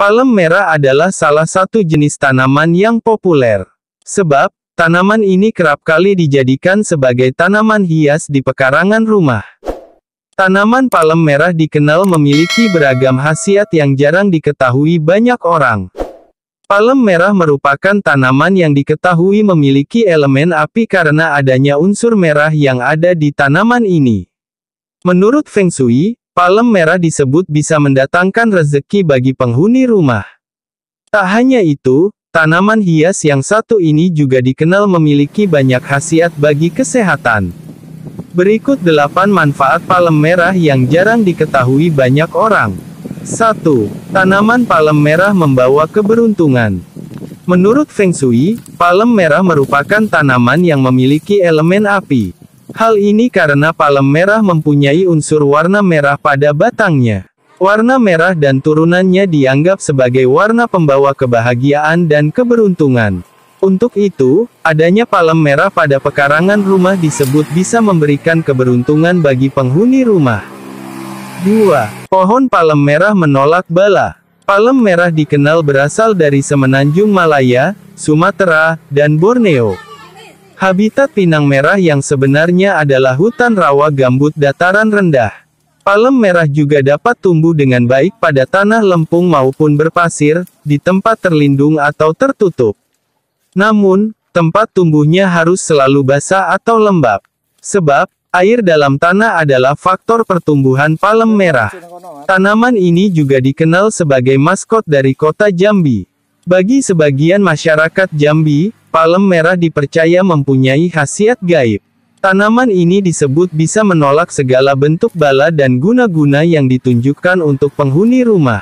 Palem merah adalah salah satu jenis tanaman yang populer. Sebab, tanaman ini kerap kali dijadikan sebagai tanaman hias di pekarangan rumah. Tanaman palem merah dikenal memiliki beragam khasiat yang jarang diketahui banyak orang. Palem merah merupakan tanaman yang diketahui memiliki elemen api karena adanya unsur merah yang ada di tanaman ini. Menurut Feng Shui, palem merah disebut bisa mendatangkan rezeki bagi penghuni rumah. Tak hanya itu, tanaman hias yang satu ini juga dikenal memiliki banyak khasiat bagi kesehatan. Berikut 8 manfaat palem merah yang jarang diketahui banyak orang. 1. Tanaman palem merah membawa keberuntungan. Menurut Feng Shui, palem merah merupakan tanaman yang memiliki elemen api. Hal ini karena palem merah mempunyai unsur warna merah pada batangnya. Warna merah dan turunannya dianggap sebagai warna pembawa kebahagiaan dan keberuntungan. Untuk itu, adanya palem merah pada pekarangan rumah disebut bisa memberikan keberuntungan bagi penghuni rumah. 2. Pohon palem merah menolak bala. Palem merah dikenal berasal dari semenanjung Malaya, Sumatera, dan Borneo. Habitat pinang merah yang sebenarnya adalah hutan rawa gambut dataran rendah. Palem merah juga dapat tumbuh dengan baik pada tanah lempung maupun berpasir, di tempat terlindung atau tertutup. Namun, tempat tumbuhnya harus selalu basah atau lembab. Sebab, air dalam tanah adalah faktor pertumbuhan palem merah. Tanaman ini juga dikenal sebagai maskot dari kota Jambi. Bagi sebagian masyarakat Jambi, palem merah dipercaya mempunyai khasiat gaib. Tanaman ini disebut bisa menolak segala bentuk bala dan guna-guna yang ditunjukkan untuk penghuni rumah.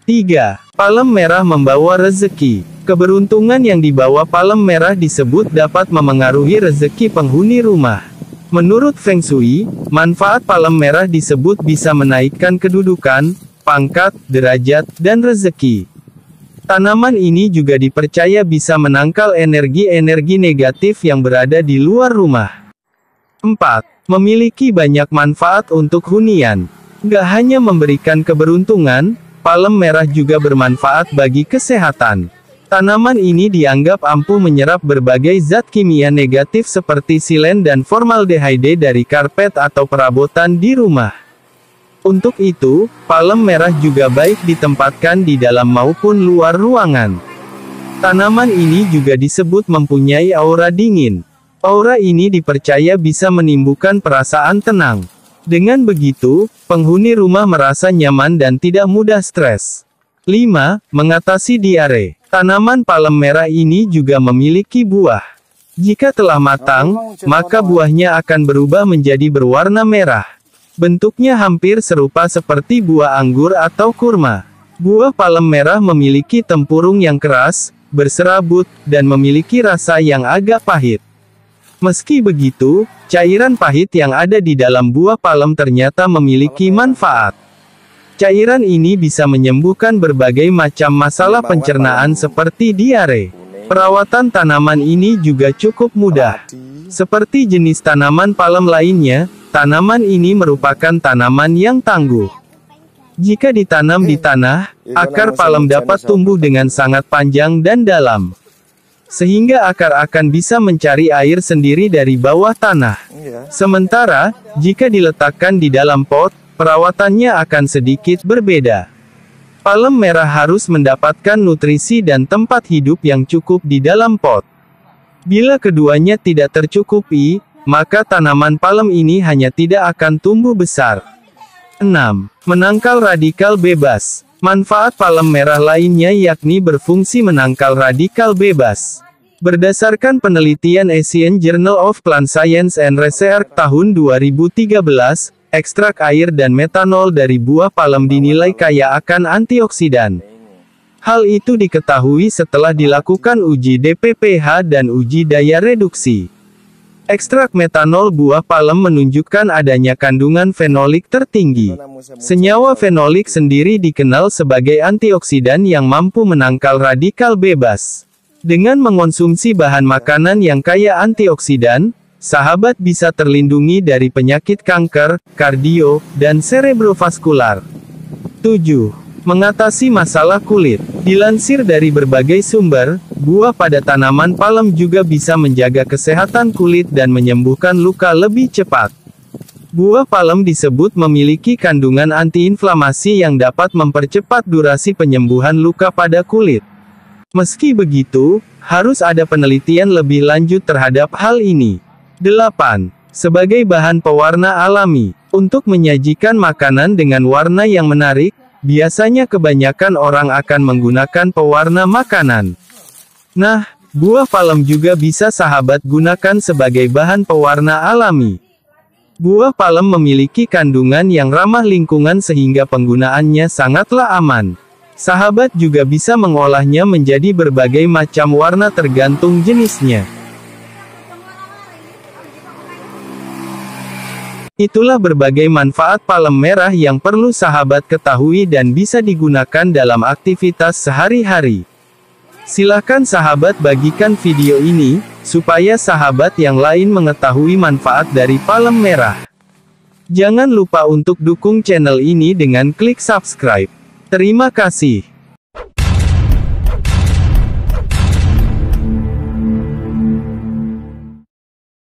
3. Palem merah membawa rezeki. Keberuntungan yang dibawa palem merah disebut dapat memengaruhi rezeki penghuni rumah. Menurut Feng Shui, manfaat palem merah disebut bisa menaikkan kedudukan, pangkat, derajat, dan rezeki. Tanaman ini juga dipercaya bisa menangkal energi-energi negatif yang berada di luar rumah. 4. Memiliki banyak manfaat untuk hunian. Gak hanya memberikan keberuntungan, palem merah juga bermanfaat bagi kesehatan. Tanaman ini dianggap ampuh menyerap berbagai zat kimia negatif seperti silen dan formaldehyde dari karpet atau perabotan di rumah. Untuk itu, palem merah juga baik ditempatkan di dalam maupun luar ruangan. Tanaman ini juga disebut mempunyai aura dingin. Aura ini dipercaya bisa menimbulkan perasaan tenang. Dengan begitu, penghuni rumah merasa nyaman dan tidak mudah stres. 5. Mengatasi diare. Tanaman palem merah ini juga memiliki buah. Jika telah matang, maka buahnya akan berubah menjadi berwarna merah. Bentuknya hampir serupa seperti buah anggur atau kurma. Buah palem merah memiliki tempurung yang keras, berserabut, dan memiliki rasa yang agak pahit. Meski begitu, cairan pahit yang ada di dalam buah palem ternyata memiliki manfaat. Cairan ini bisa menyembuhkan berbagai macam masalah pencernaan seperti diare. Perawatan tanaman ini juga cukup mudah. Seperti jenis tanaman palem lainnya, tanaman ini merupakan tanaman yang tangguh. Jika ditanam di tanah, akar palem dapat tumbuh dengan sangat panjang dan dalam. Sehingga akar akan bisa mencari air sendiri dari bawah tanah. Sementara, jika diletakkan di dalam pot, perawatannya akan sedikit berbeda. Palem merah harus mendapatkan nutrisi dan tempat hidup yang cukup di dalam pot. Bila keduanya tidak tercukupi, maka tanaman palem ini hanya tidak akan tumbuh besar. 6. Menangkal radikal bebas. Manfaat palem merah lainnya yakni berfungsi menangkal radikal bebas. Berdasarkan penelitian Asian Journal of Plant Science and Research tahun 2013, ekstrak air dan metanol dari buah palem dinilai kaya akan antioksidan. Hal itu diketahui setelah dilakukan uji DPPH dan uji daya reduksi. Ekstrak metanol buah palem menunjukkan adanya kandungan fenolik tertinggi. Senyawa fenolik sendiri dikenal sebagai antioksidan yang mampu menangkal radikal bebas. Dengan mengonsumsi bahan makanan yang kaya antioksidan, sahabat bisa terlindungi dari penyakit kanker, kardio, dan cerebrovaskular. 7. Mengatasi masalah kulit. Dilansir dari berbagai sumber, buah pada tanaman palem juga bisa menjaga kesehatan kulit dan menyembuhkan luka lebih cepat. Buah palem disebut memiliki kandungan antiinflamasi yang dapat mempercepat durasi penyembuhan luka pada kulit. Meski begitu, harus ada penelitian lebih lanjut terhadap hal ini. 8. Sebagai bahan pewarna alami. Untuk menyajikan makanan dengan warna yang menarik, biasanya kebanyakan orang akan menggunakan pewarna makanan. Nah, buah palem juga bisa sahabat gunakan sebagai bahan pewarna alami. Buah palem memiliki kandungan yang ramah lingkungan sehingga penggunaannya sangatlah aman. Sahabat juga bisa mengolahnya menjadi berbagai macam warna tergantung jenisnya. Itulah berbagai manfaat palem merah yang perlu sahabat ketahui dan bisa digunakan dalam aktivitas sehari-hari. Silakan sahabat bagikan video ini, supaya sahabat yang lain mengetahui manfaat dari palem merah. Jangan lupa untuk dukung channel ini dengan klik subscribe. Terima kasih.